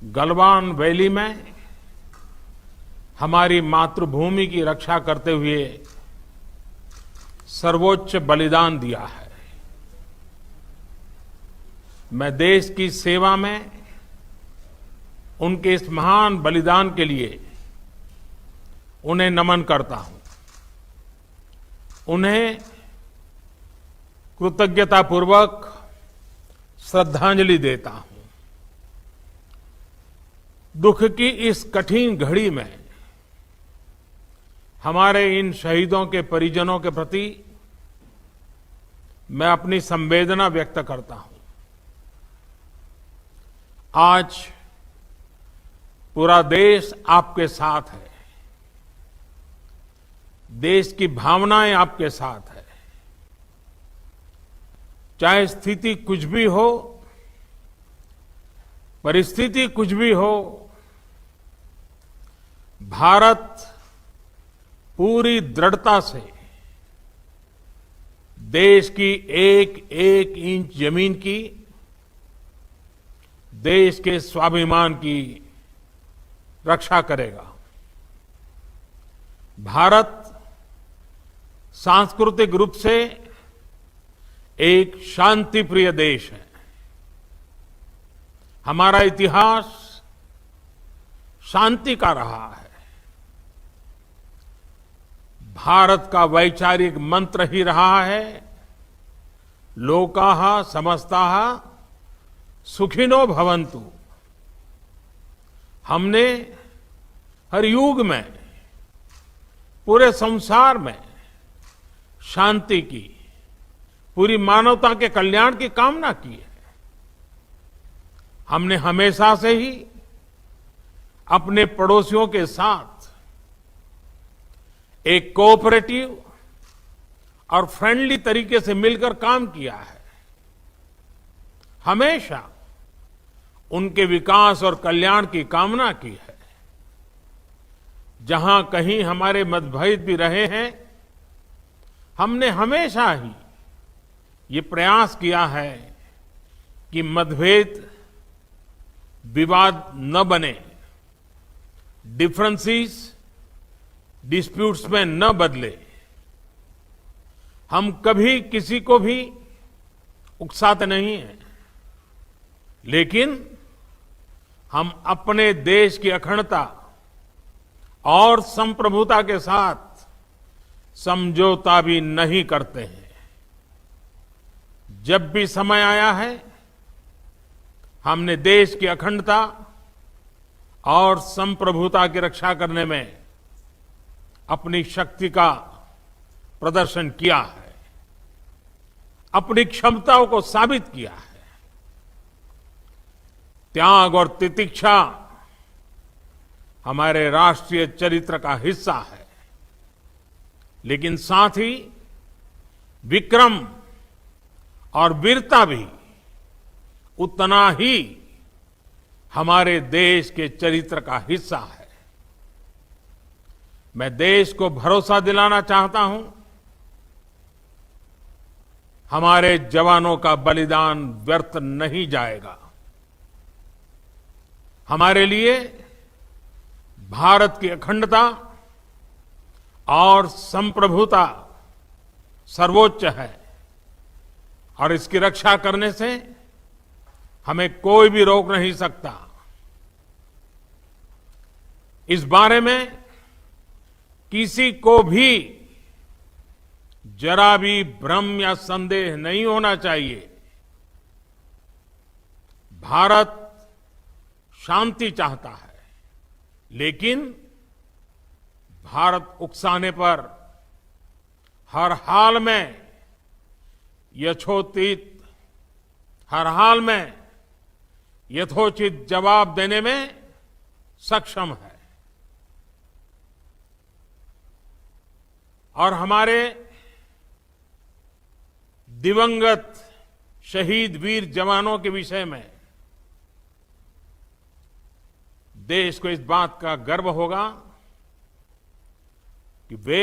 Galwan valley में हमारी मातृभूमि की रक्षा करते हुए सर्वोच्च बलिदान दिया है। मैं देश की सेवा में उनके इस महान बलिदान के लिए उन्हें नमन करता हूं। उन्हें कृतज्ञतापूर्वक श्रद्धांजलि देता हूं। दुख की इस कठिन घड़ी में हमारे इन शहीदों के परिजनों के प्रति मैं अपनी संवेदना व्यक्त करता हूं। आज पूरा देश आपके साथ है। देश की भावनाएं आपके साथ है। चाहे स्थिति कुछ भी हो, परिस्थिति कुछ भी हो, भारत पूरी दृढ़ता से देश की एक एक इंच जमीन की, देश के स्वाभिमान की रक्षा करेगा। भारत सांस्कृतिक रूप से एक शांतिप्रिय देश है। हमारा इतिहास शांति का रहा है। भारत का वैचारिक मंत्र ही रहा है, लोकाः समस्ताः सुखिनो भवन्तु। हमने हर युग में, पूरे संसार में शांति की, पूरी मानवता के कल्याण की कामना की है। हमने हमेशा से ही अपने पड़ोसियों के साथ एक कोऑपरेटिव और फ्रेंडली तरीके से मिलकर काम किया है। हमेशा उनके विकास और कल्याण की कामना की है। जहां कहीं हमारे मतभेद भी रहे हैं, हमने हमेशा ही ये प्रयास किया है कि मतभेद विवाद न बने, डिफरेंसेस डिस्प्यूट्स में न बदले। हम कभी किसी को भी उकसाते नहीं हैं, लेकिन हम अपने देश की अखंडता और संप्रभुता के साथ समझौता भी नहीं करते हैं। जब भी समय आया है, हमने देश की अखंडता और संप्रभुता की रक्षा करने में अपनी शक्ति का प्रदर्शन किया है, अपनी क्षमताओं को साबित किया है। त्याग और तितिक्षा हमारे राष्ट्रीय चरित्र का हिस्सा है, लेकिन साथ ही विक्रम और वीरता भी उतना ही हमारे देश के चरित्र का हिस्सा है। मैं देश को भरोसा दिलाना चाहता हूं, हमारे जवानों का बलिदान व्यर्थ नहीं जाएगा। हमारे लिए भारत की अखंडता और संप्रभुता सर्वोच्च है, और इसकी रक्षा करने से हमें कोई भी रोक नहीं सकता। इस बारे में किसी को भी जरा भी भ्रम या संदेह नहीं होना चाहिए। भारत शांति चाहता है, लेकिन भारत उकसाने पर हर हाल में यथोचित, हर हाल में यथोचित जवाब देने में सक्षम है। और हमारे दिवंगत शहीद वीर जवानों के विषय में देश को इस बात का गर्व होगा कि वे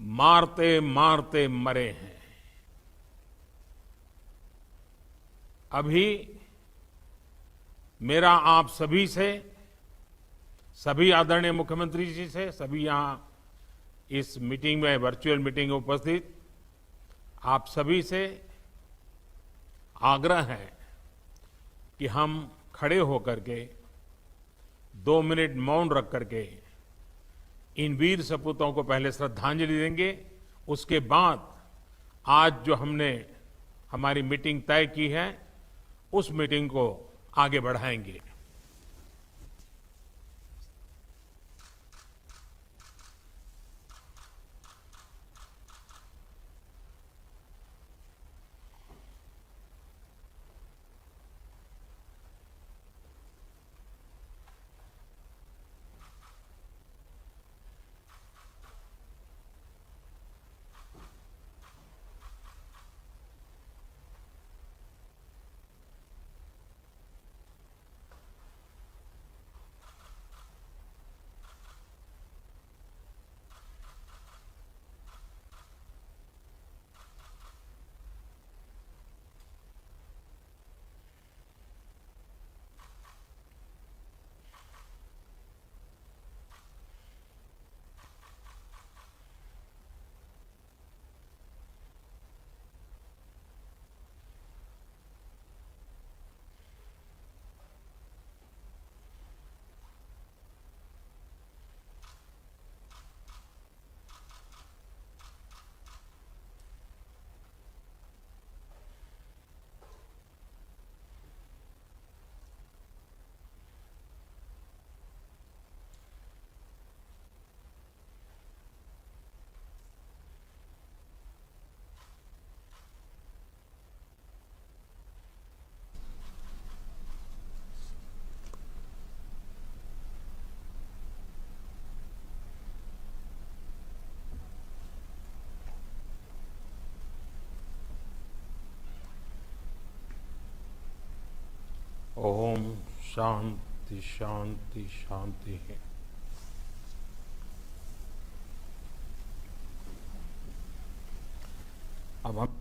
मारते मारते मरे हैं। अभी मेरा आप सभी से, सभी आदरणीय मुख्यमंत्री जी से, सभी यहां इस मीटिंग में, वर्चुअल मीटिंग में उपस्थित आप सभी से आग्रह है कि हम खड़े होकर के 2 मिनट मौन रख करके इन वीर सपूतों को पहले श्रद्धांजलि देंगे। उसके बाद आज जो हमने हमारी मीटिंग तय की है, उस मीटिंग को आगे बढ़ाएंगे। ओम शांति शांति शांति है। अब हम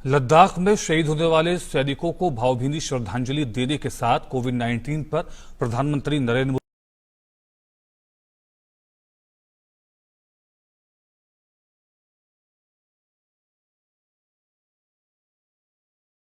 लद्दाख में शहीद होने वाले सैनिकों को भावभीनी श्रद्धांजलि देने के साथ कोविड-19 पर प्रधानमंत्री नरेंद्र